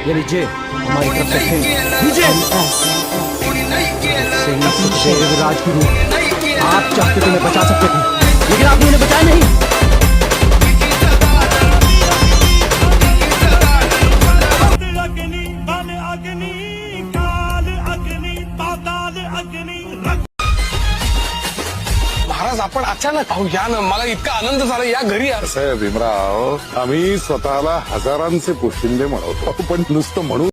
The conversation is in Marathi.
ये लीजिए हमारी तरफ से लीजिए राजगुरु। आप चाहते तो मैं बचा सकते थे, लेकिन आपने उन्हें बचाया नहीं। महाराज आपण अचानक अहो या ना, मला इतका आनंद झाला, या घरी या. साहेब भीमराव, आम्ही स्वतःला हजारांचे पोशिंदे म्हणतो, पण नुसतं म्हणून